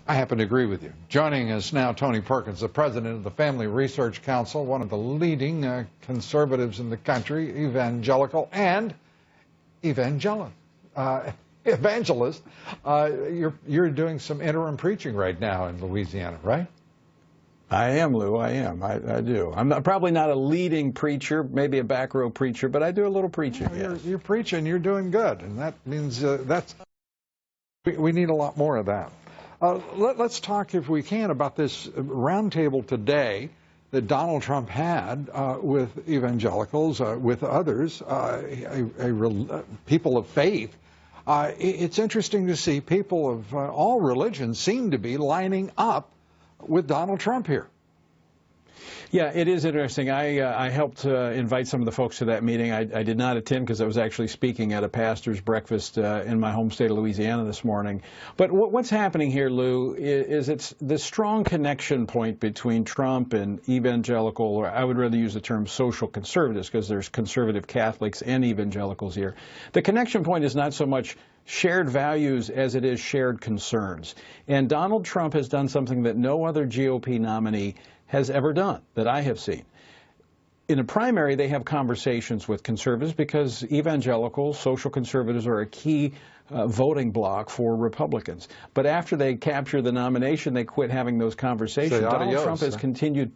I happen to agree with you. Joining us now, Tony Perkins, the president of the Family Research Council, one of the leading conservatives in the country, evangelical and evangelist. You're doing some interim preaching right now in Louisiana, right? I am, Lou. I am. I do. Probably not a leading preacher, maybe a back row preacher, but I do a little preaching. Well, yes. You're preaching. You're doing good, and that means we need a lot more of that. Let's talk, if we can, about this roundtable today that Donald Trump had with evangelicals, with others, people of faith. It's interesting to see people of all religions seem to be lining up with Donald Trump here. Yeah, it is interesting. I helped invite some of the folks to that meeting. I did not attend because I was actually speaking at a pastor's breakfast in my home state of Louisiana this morning. But what's happening here, Lou, is it's the strong connection point between Trump and evangelical, or I would rather use the term social conservatives, because there's conservative Catholics and evangelicals here. The connection point is not so much shared values as it is shared concerns. And Donald Trump has done something that no other GOP nominee has ever done that I have seen. In a primary, they have conversations with conservatives because evangelicals, social conservatives, are a key voting bloc for Republicans. But after they capture the nomination, they quit having those conversations. Donald Trump has continued.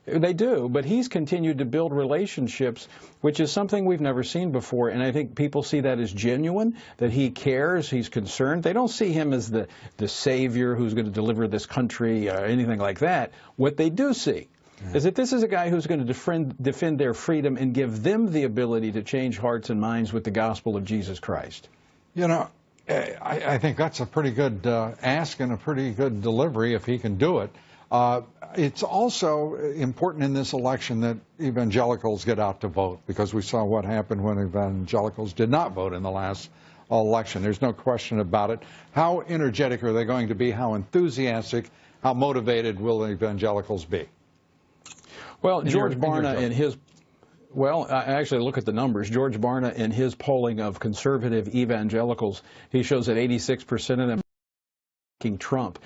They do, but he's continued to build relationships, which is something we've never seen before. And I think people see that as genuine, that he cares, he's concerned. They don't see him as the savior who's going to deliver this country or anything like that. What they do see is that this is a guy who's going to defend their freedom and give them the ability to change hearts and minds with the gospel of Jesus Christ. You know, I think that's a pretty good ask and a pretty good delivery if he can do it. It's also important in this election that evangelicals get out to vote, because we saw what happened when evangelicals did not vote in the last election. There's no question about it. How energetic are they going to be? How enthusiastic? How motivated will evangelicals be? Well, George Barna and his... Well, I actually look at the numbers. George Barna and his polling of conservative evangelicals, he shows that 86% of them Trump.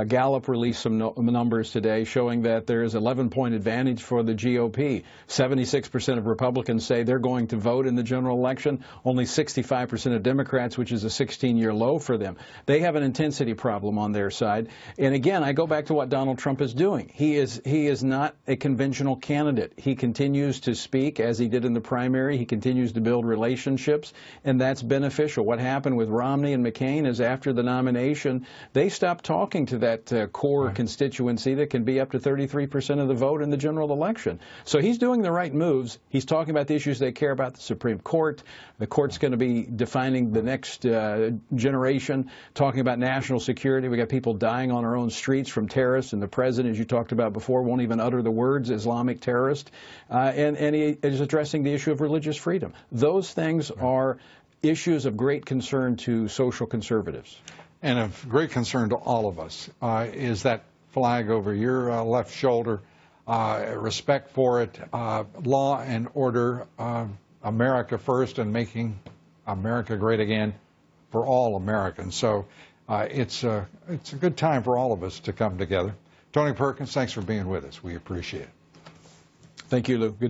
Gallup released some numbers today showing that there is 11-point advantage for the GOP. 76% of Republicans say they're going to vote in the general election. Only 65% of Democrats, which is a 16-year low for them. They have an intensity problem on their side. And again, I go back to what Donald Trump is doing. He is not a conventional candidate. He continues to speak as he did in the primary. He continues to build relationships, and that's beneficial. What happened with Romney and McCain is after the nomination, they stopped talking to that core constituency that can be up to 33% of the vote in the general election. So he's doing the right moves. He's talking about the issues they care about, the Supreme Court. The court's going to be defining the next generation, talking about national security. We got people dying on our own streets from terrorists, and the president, as you talked about before, won't even utter the words Islamic terrorist. And he is addressing the issue of religious freedom. Those things are issues of great concern to social conservatives. And of great concern to all of us is that flag over your left shoulder, respect for it, law and order, America first, and making America great again for all Americans. So it's a good time for all of us to come together. Tony Perkins, thanks for being with us. We appreciate it. Thank you, Lou. Good.